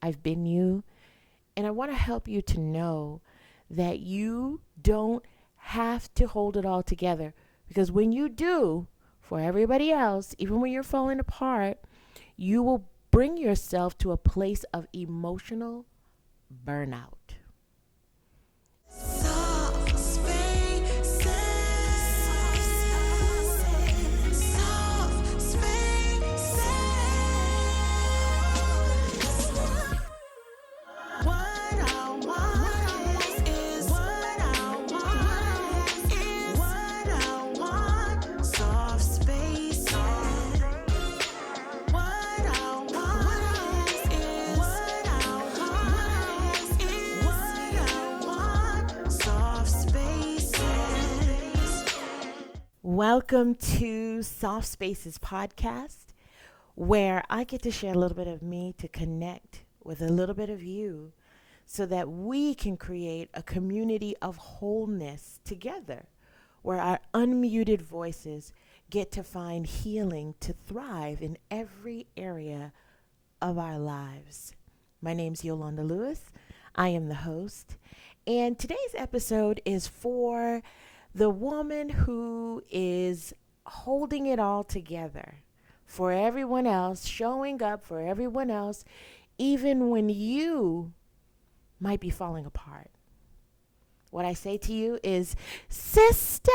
I've been you. And I want to help you to know that you don't have to hold it all together. Because when you do, for everybody else, even when you're falling apart, you will bring yourself to a place of emotional burnout. Soft spaces, soft spaces. What I want is what I want is what I want. Soft spaces. What I want is what I want is what I want. Soft spaces. Welcome to Soft Spaces podcast, where I get to share a little bit of me to connect with a little bit of you so that we can create a community of wholeness together, where our unmuted voices get to find healing to thrive in every area of our lives. My name's Yolanda Lewis. I am the host. And today's episode is for the woman who is holding it all together for everyone else, showing up for everyone else, even when you might be falling apart. What I say to you is, sister,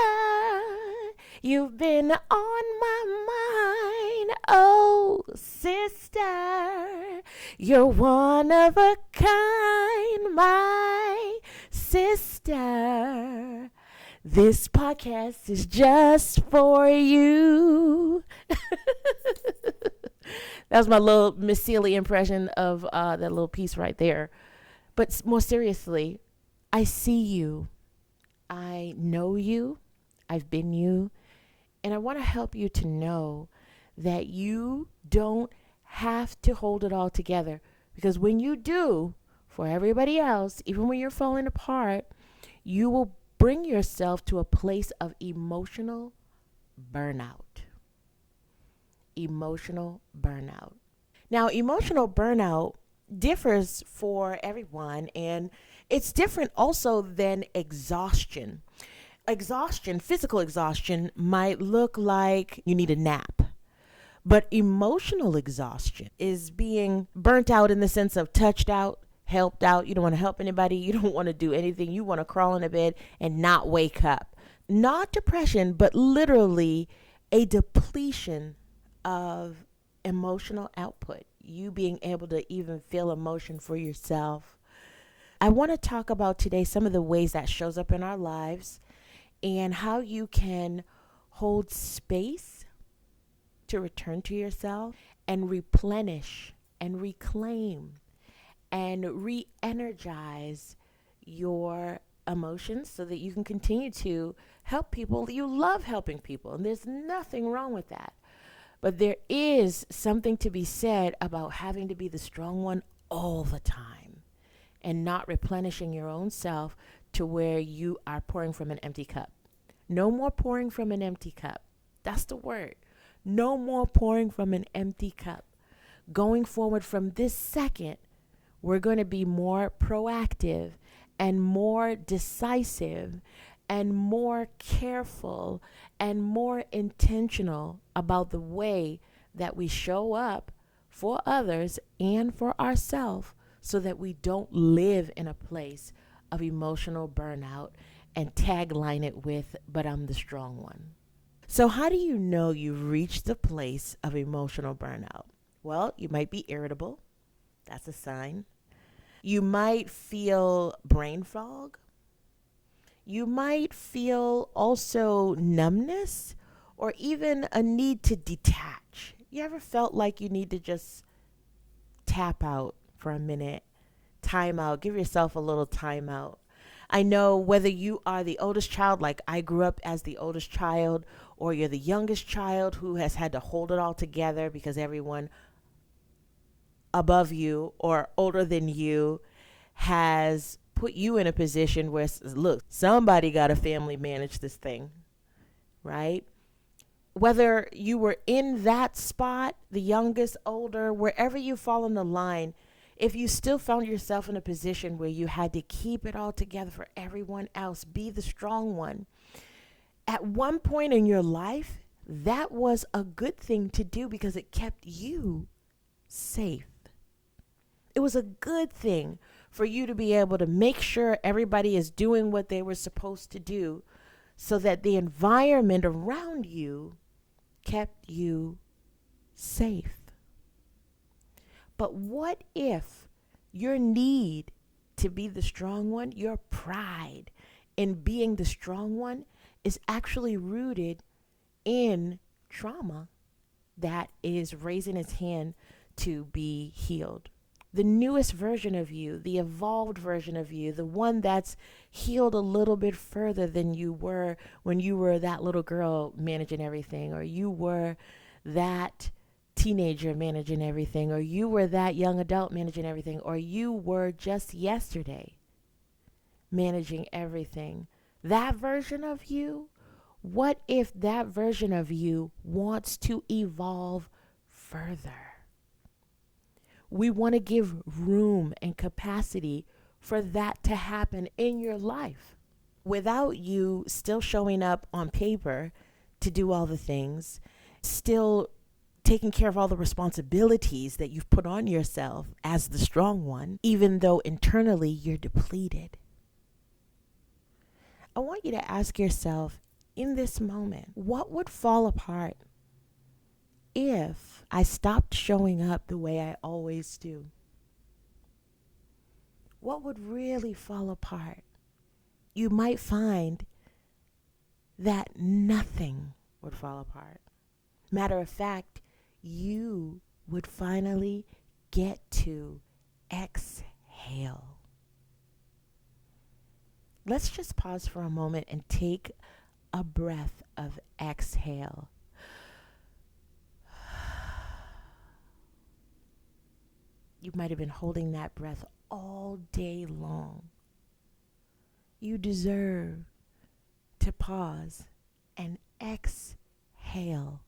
you've been on my mind. Oh, sister, you're one of a kind, my sister. This podcast is just for you. That was my little Miss Sealy impression of that little piece right there. But more seriously, I see you. I know you. I've been you. And I want to help you to know that you don't have to hold it all together. Because when you do, for everybody else, even when you're falling apart, you will bring yourself to a place of emotional burnout. Emotional burnout. Now, emotional burnout differs for everyone, and it's different also than exhaustion. Exhaustion, physical exhaustion, might look like you need a nap. But emotional exhaustion is being burnt out in the sense of touched out, helped out. You don't want to help anybody. You don't want to do anything. You want to crawl in a bed and not wake up. Not depression, but literally a depletion of emotional output. You being able to even feel emotion for yourself. I want to talk about today some of the ways that shows up in our lives and how you can hold space to return to yourself and replenish and reclaim and re-energize your emotions so that you can continue to help people. You love helping people, and there's nothing wrong with that. But there is something to be said about having to be the strong one all the time and not replenishing your own self to where you are pouring from an empty cup. No more pouring from an empty cup. That's the word. No more pouring from an empty cup. Going forward from this second, we're going to be more proactive and more decisive and more careful and more intentional about the way that we show up for others and for ourselves so that we don't live in a place of emotional burnout and tagline it with, but I'm the strong one. So how do you know you've reached the place of emotional burnout? Well, you might be irritable. That's a sign. You might feel brain fog. You might feel also numbness or even a need to detach. You ever felt like you need to just tap out for a minute, time out, give yourself a little time out? I know whether you are the oldest child, like I grew up as the oldest child, or you're the youngest child who has had to hold it all together because everyone above you or older than you has put you in a position where, look, somebody got to family manage this thing, right? Whether you were in that spot, the youngest, older, wherever you fall in the line, If you still found yourself in a position where you had to keep it all together for everyone else, be the strong one, at one point in your life, that was a good thing to do because it kept you safe. It was a good thing for you to be able to make sure everybody is doing what they were supposed to do so that the environment around you kept you safe. But what if your need to be the strong one, your pride in being the strong one, is actually rooted in trauma that is raising its hand to be healed? The newest version of you, the evolved version of you, the one that's healed a little bit further than you were when you were that little girl managing everything, or you were that teenager managing everything, or you were that young adult managing everything, or you were just yesterday managing everything. That version of you, what if that version of you wants to evolve further? We want to give room and capacity for that to happen in your life without you still showing up on paper to do all the things, still taking care of all the responsibilities that you've put on yourself as the strong one, even though internally you're depleted. I want you to ask yourself in this moment, what would fall apart if I stopped showing up the way I always do? What would really fall apart? You might find that nothing would fall apart. Matter of fact, you would finally get to exhale. Let's just pause for a moment and take a breath of exhale. You might have been holding that breath all day long. You deserve to pause and exhale.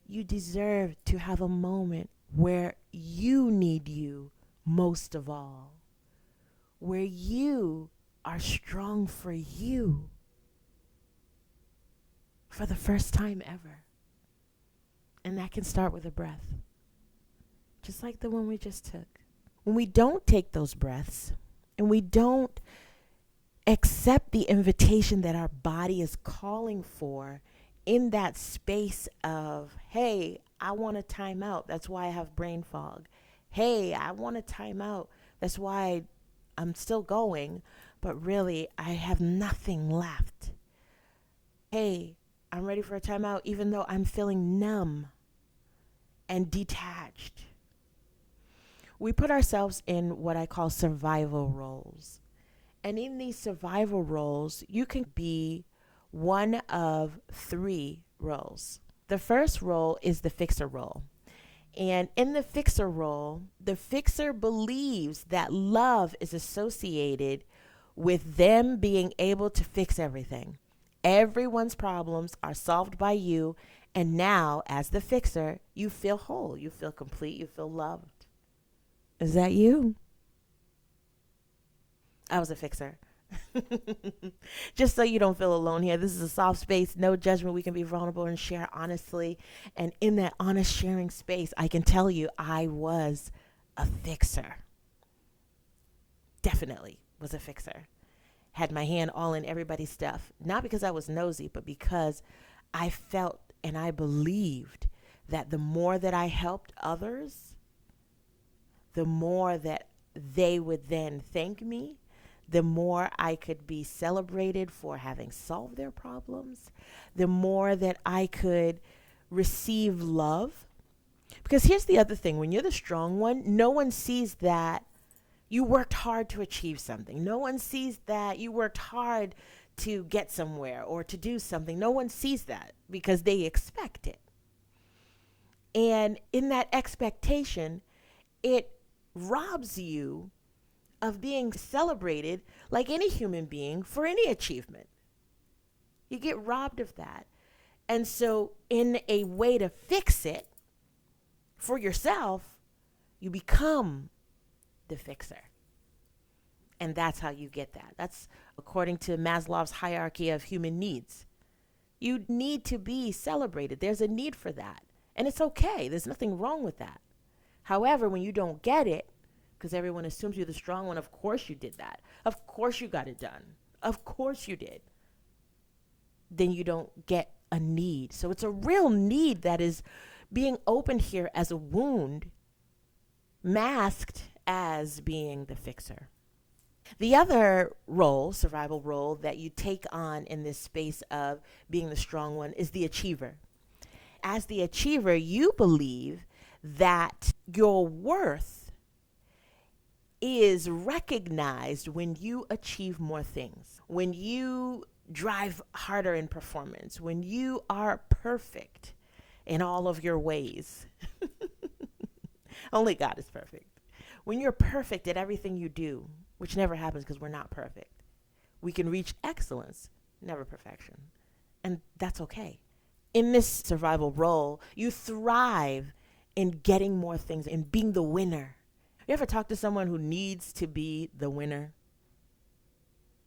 You deserve to have a moment where you need you most of all, where you are strong for you for the first time ever. And that can start with a breath, just like the one we just took. When we don't take those breaths and we don't accept the invitation that our body is calling for in that space of, hey, I want to time out. That's why I have brain fog. Hey, I want to time out. That's why I'm still going, but really I have nothing left. Hey, I'm ready for a timeout even though I'm feeling numb and detached. We put ourselves in what I call survival roles. And in these survival roles, you can be one of three roles. The first role is the fixer role. And in the fixer role, the fixer believes that love is associated with them being able to fix everything. Everyone's problems are solved by you. And now, as the fixer, you feel whole, you feel complete, you feel loved. Is that you? I was a fixer. Just so you don't feel alone here, this is a soft space, no judgment. We can be vulnerable and share honestly. And in that honest sharing space, I can tell you I was a fixer. Definitely was a fixer. Had my hand all in everybody's stuff. Not because I was nosy, but because I felt and I believed that the more that I helped others, the more that they would then thank me, the more I could be celebrated for having solved their problems, the more that I could receive love. Because here's the other thing. When you're the strong one, no one sees that you worked hard to achieve something. No one sees that you worked hard to get somewhere or to do something. No one sees that because they expect it. And in that expectation, it robs you of being celebrated like any human being for any achievement. You get robbed of that. And so in a way to fix it, For yourself, you become the fixer. And that's how you get that. That's according to Maslow's hierarchy of human needs. You need to be celebrated. There's a need for that. And it's okay. There's nothing wrong with that. However, when you don't get it, because everyone assumes you're the strong one, of course you did that. Of course you got it done. Of course you did. Then you don't get a need. So it's a real need that is being opened here as a wound, masked as being the fixer. The other role, survival role, that you take on in this space of being the strong one is the achiever. As the achiever, you believe that your worth is recognized when you achieve more things, when you drive harder in performance, when you are perfect in all of your ways. Only God is perfect. When you're perfect at everything you do, which never happens because we're not perfect, we can reach excellence, never perfection. And that's okay. In this survival role, you thrive in getting more things, in being the winner. You ever talk to someone who needs to be the winner?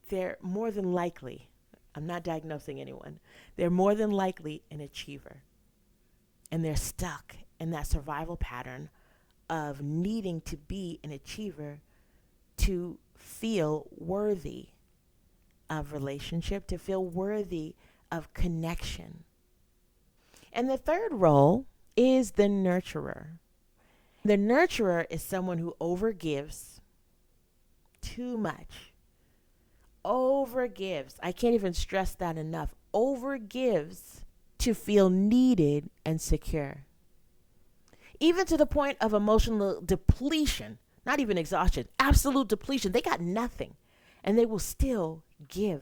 They're more than likely, I'm not diagnosing anyone, they're more than likely an achiever. And they're stuck in that survival pattern of needing to be an achiever to feel worthy of relationship, to feel worthy of connection. And the third role is the nurturer. The nurturer is someone who overgives too much. Overgives. I can't even stress that enough. Overgives to feel needed and secure. Even to the point of emotional depletion, not even exhaustion, absolute depletion. They got nothing and they will still give.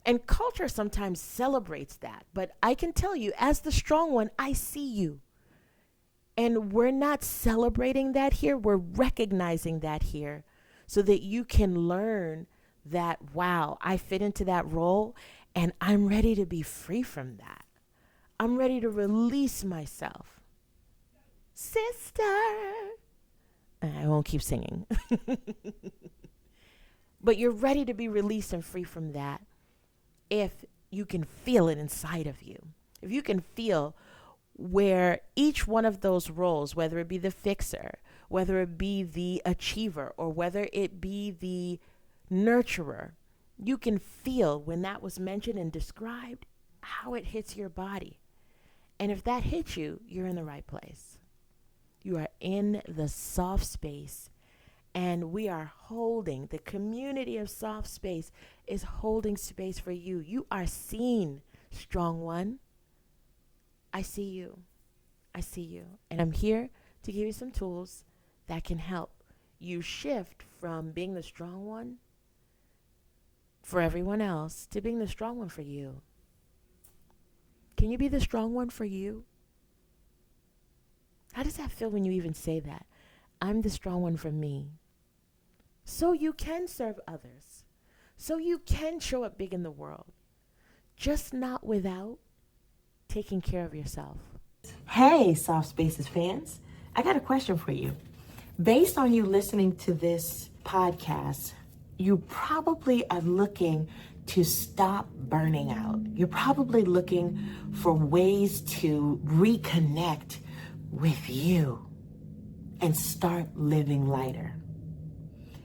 And culture sometimes celebrates that. But I can tell you, as the strong one, I see you. And we're not celebrating that here. We're recognizing that here so that you can learn that, wow, I fit into that role and I'm ready to be free from that. I'm ready to release myself. Sister. I won't keep singing. But you're ready to be released and free from that if you can feel it inside of you. If you can feel where each one of those roles, whether it be the fixer, whether it be the achiever, or whether it be the nurturer, you can feel when that was mentioned and described how it hits your body. And if that hits you, you're in the right place. You are in the soft space, and we are holding, the community of soft space is holding space for you. You are seen, strong one. I see you. I see you. And I'm here to give you some tools that can help you shift from being the strong one for everyone else to being the strong one for you. Can you be the strong one for you? How does that feel when you even say that? I'm the strong one for me. So you can serve others. So you can show up big in the world. Just not without taking care of yourself. Hey, Soft Spaces fans. I got a question for you. Based on you listening to this podcast, you probably are looking to stop burning out. You're probably looking for ways to reconnect with you and start living lighter.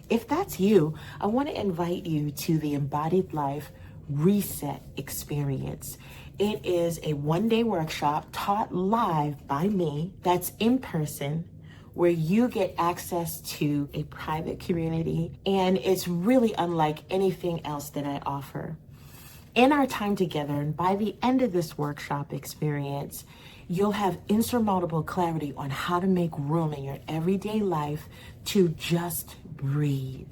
If that's you, I want to invite you to the Embodied Life Reset Experience. It is a one-day workshop taught live by me that's in person, where you get access to a private community, and it's really unlike anything else that I offer. In our time together, and by the end of this workshop experience, you'll have insurmountable clarity on how to make room in your everyday life to just breathe,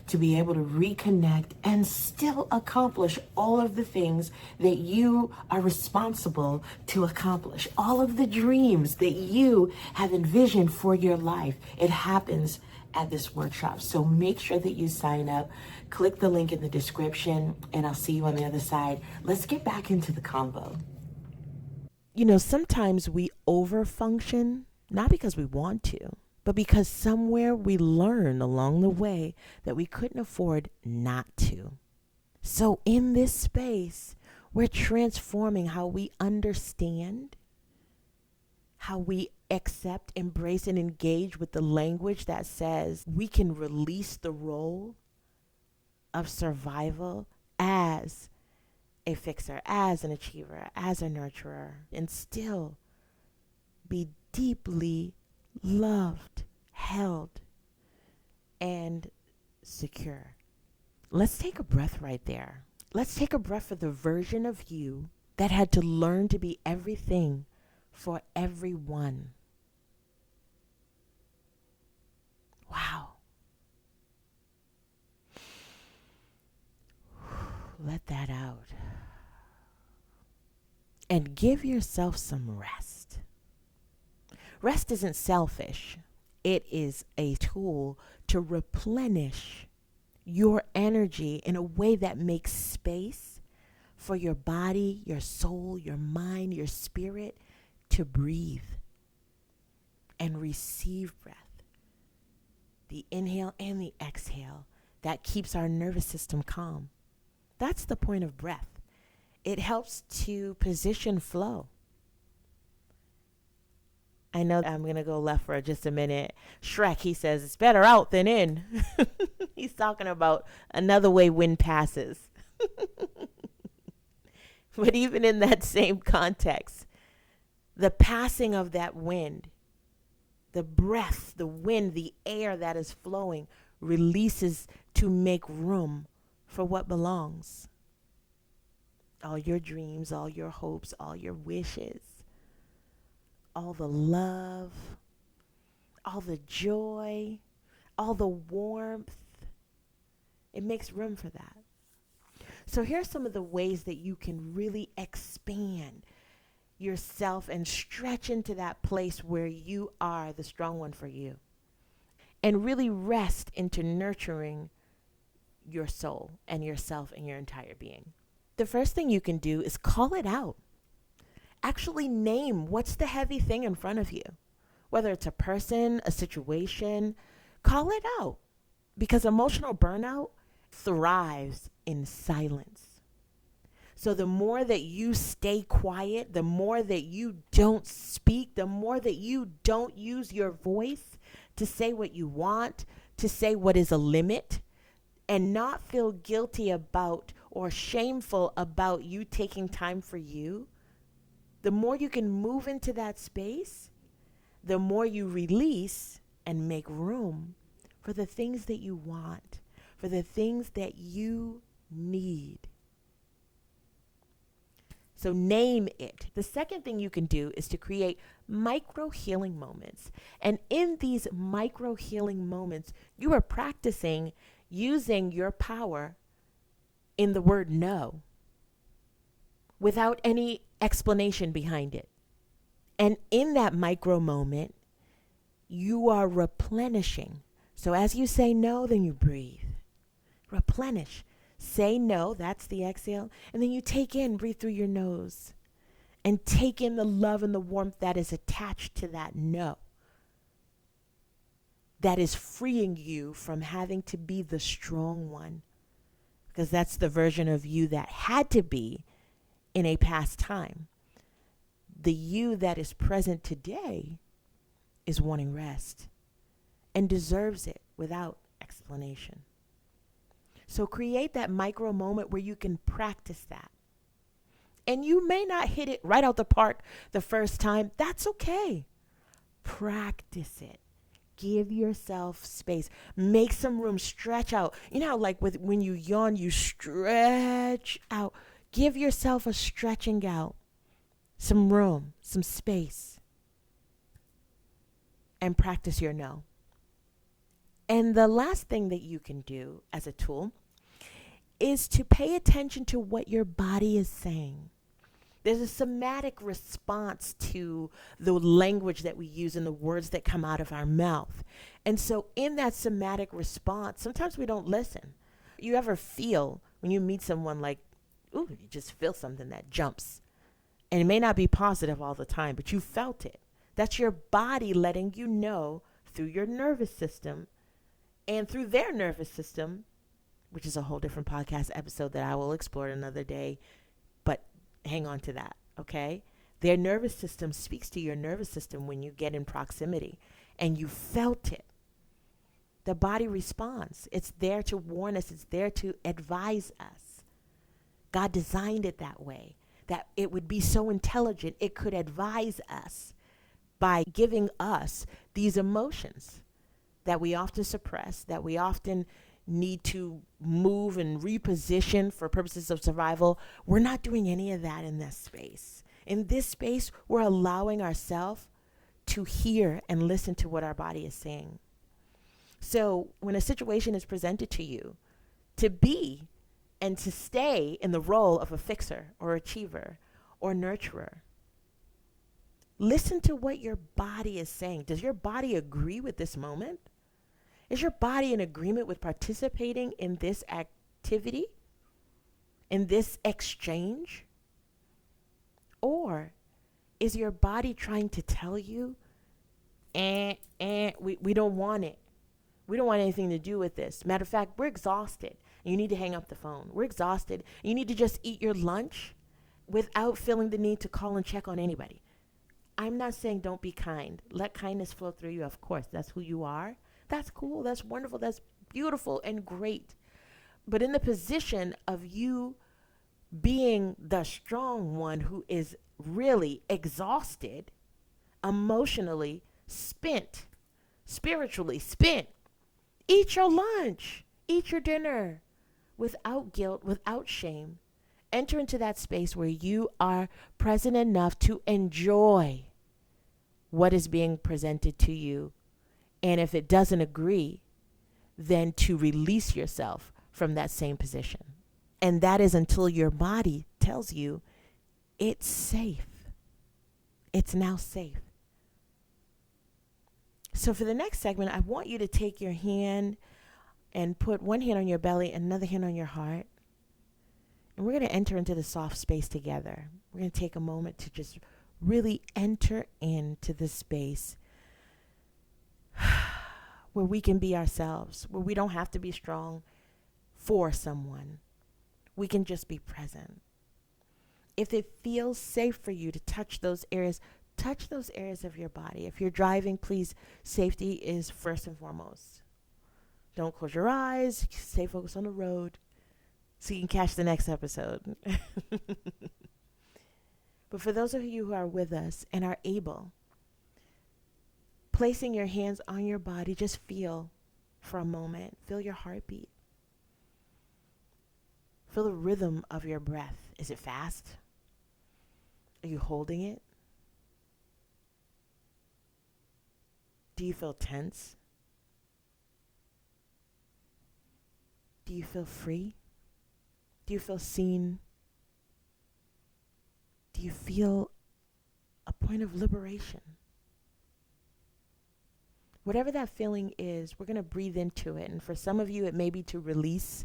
to be able to reconnect and still accomplish all of the things that you are responsible to accomplish, all of the dreams that you have envisioned for your life. It happens at this workshop. So make sure that you sign up, click the link in the description, and I'll see you on the other side. Let's get back into the combo. You know, sometimes we overfunction not because we want to, but because somewhere we learn along the way that we couldn't afford not to. So in this space, we're transforming how we understand, how we accept, embrace, and engage with the language that says we can release the role of survival as a fixer, as an achiever, as a nurturer, and still be deeply loved, held, and secure. Let's take a breath right there. Let's take a breath for the version of you that had to learn to be everything for everyone. Wow. Let that out. And give yourself some rest. Rest isn't selfish. It is a tool to replenish your energy in a way that makes space for your body, your soul, your mind, your spirit to breathe and receive breath. The inhale and the exhale that keeps our nervous system calm. That's the point of breath. It helps to position flow. I know I'm going to go left for just a minute. Shrek, he says, it's better out than in. He's talking about another way wind passes. But even in that same context, the passing of that wind, the breath, the wind, the air that is flowing releases to make room for what belongs. All your dreams, all your hopes, all your wishes, all the love, all the joy, all the warmth. It makes room for that. So here's some of the ways that you can really expand yourself and stretch into that place where you are the strong one for you. And really rest into nurturing your soul and yourself and your entire being. The first thing you can do is call it out. Actually name what's the heavy thing in front of you. Whether it's a person, a situation, call it out. Because emotional burnout thrives in silence. So the more that you stay quiet, the more that you don't speak, the more that you don't use your voice to say what you want, to say what is a limit, and not feel guilty about or shameful about you taking time for you, the more you can move into that space, the more you release and make room for the things that you want, for the things that you need. So name it. The second thing you can do is to create micro healing moments. And in these micro healing moments, you are practicing using your power in the word no without any explanation behind it. And in that micro moment, you are replenishing. So as you say no, then you breathe. Replenish. Say no, that's the exhale. And then you take in, breathe through your nose. And take in the love and the warmth that is attached to that no. That is freeing you from having to be the strong one. Because that's the version of you that had to be in a past time. The you that is present today is wanting rest and deserves it without explanation. So create that micro moment where you can practice that. And you may not hit it right out the park the first time. That's okay. Practice it. Give yourself space. Make some room. Stretch out. You know, like when you yawn, you stretch out. Give yourself a stretching out. Some room, some space. And practice your no. And the last thing that you can do as a tool is to pay attention to what your body is saying. There's a somatic response to the language that we use and the words that come out of our mouth. And so in that somatic response, sometimes we don't listen. You ever feel when you meet someone like, ooh, you just feel something that jumps. And it may not be positive all the time, but you felt it. That's your body letting you know through your nervous system and through their nervous system, which is a whole different podcast episode that I will explore another day. But hang on to that, okay? Their nervous system speaks to your nervous system when you get in proximity and you felt it. The body responds. It's there to warn us. It's there to advise us. God designed it that way, that it would be so intelligent, it could advise us by giving us these emotions that we often suppress, that we often need to move and reposition for purposes of survival. We're not doing any of that in this space. In this space, we're allowing ourselves to hear and listen to what our body is saying. So when a situation is presented to you, to be and to stay in the role of a fixer or achiever or nurturer, listen to what your body is saying. Does your body agree with this moment? Is your body in agreement with participating in this activity, in this exchange? Or is your body trying to tell you, we don't want it. We don't want anything to do with this. Matter of fact, we're exhausted. And you need to hang up the phone. We're exhausted. And you need to just eat your lunch without feeling the need to call and check on anybody. I'm not saying don't be kind. Let kindness flow through you. Of course, that's who you are. That's cool. That's wonderful. That's beautiful and great. But in the position of you being the strong one who is really exhausted, emotionally spent, spiritually spent, eat your lunch, eat your dinner without guilt, without shame. Enter into that space where you are present enough to enjoy what is being presented to you. And if it doesn't agree, then to release yourself from that same position. And that is until your body tells you it's safe. It's now safe. So for the next segment, I want you to take your hand and put one hand on your belly and another hand on your heart. And we're going to enter into the soft space together. We're going to take a moment to just really enter into the space where we can be ourselves, where we don't have to be strong for someone. We can just be present. If it feels safe for you to touch those areas of your body. If you're driving, please, safety is first and foremost. Don't close your eyes. Stay focused on the road so you can catch the next episode. But for those of you who are with us and are able, placing your hands on your body, just feel for a moment. Feel your heartbeat. Feel the rhythm of your breath. Is it fast? Are you holding it? Do you feel tense? Do you feel free? Do you feel seen? Do you feel a point of liberation? Whatever that feeling is, we're going to breathe into it. And for some of you, it may be to release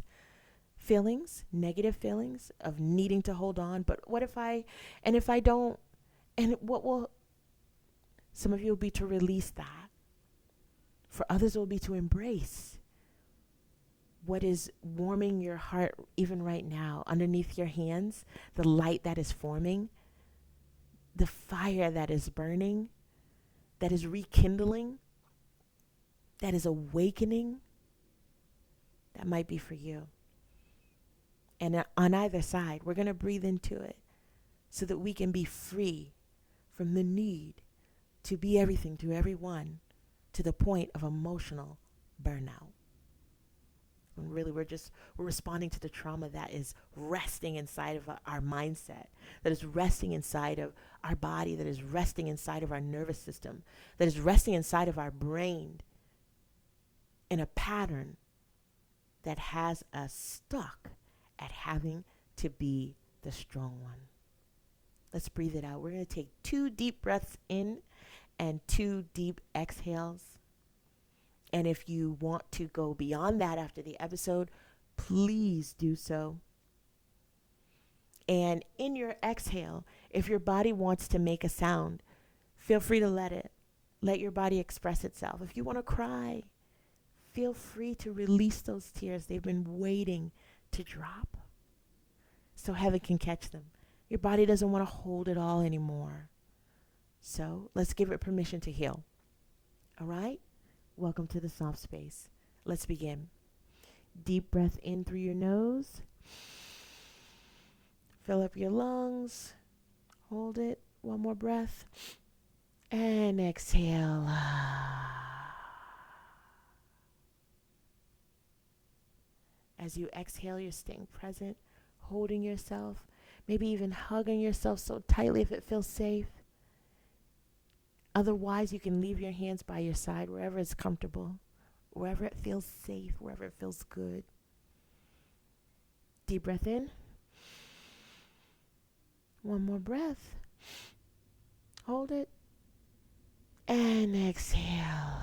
feelings, negative feelings of needing to hold on. But if I don't, and some of you will be to release that. For others, it will be to embrace what is warming your heart even right now, underneath your hands, the light that is forming, the fire that is burning, that is rekindling, that is awakening. That might be for you. And on either side, we're going to breathe into it so that we can be free from the need to be everything to everyone, to the point of emotional burnout. When really we're responding to the trauma that is resting inside of our mindset, that is resting inside of our body, that is resting inside of our nervous system, that is resting inside of our brain in a pattern that has us stuck at having to be the strong one. Let's breathe it out. We're going to take 2 deep breaths in and 2 deep exhales. And if you want to go beyond that after the episode, please do so. And in your exhale, if your body wants to make a sound, Feel free to let it. Let your body express itself. If you want to cry, feel free to release those tears. They've been waiting to drop so heaven can catch them. Your body doesn't want to hold it all anymore. So let's give it permission to heal. All right? Welcome to the soft space. Let's begin. Deep breath in through your nose. Fill up your lungs. Hold it. One more breath. And exhale. As you exhale, you're staying present, holding yourself, maybe even hugging yourself so tightly if it feels safe. Otherwise, you can leave your hands by your side wherever it's comfortable, wherever it feels safe, wherever it feels good. Deep breath in. One more breath. Hold it. And exhale.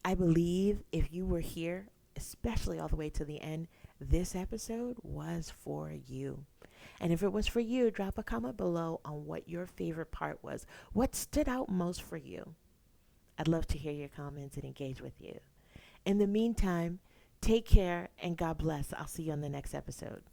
I believe if you were here, especially all the way to the end, this episode was for you. And if it was for you, drop a comment below on what your favorite part was. What stood out most for you? I'd love to hear your comments and engage with you. In the meantime, take care and God bless. I'll see you on the next episode.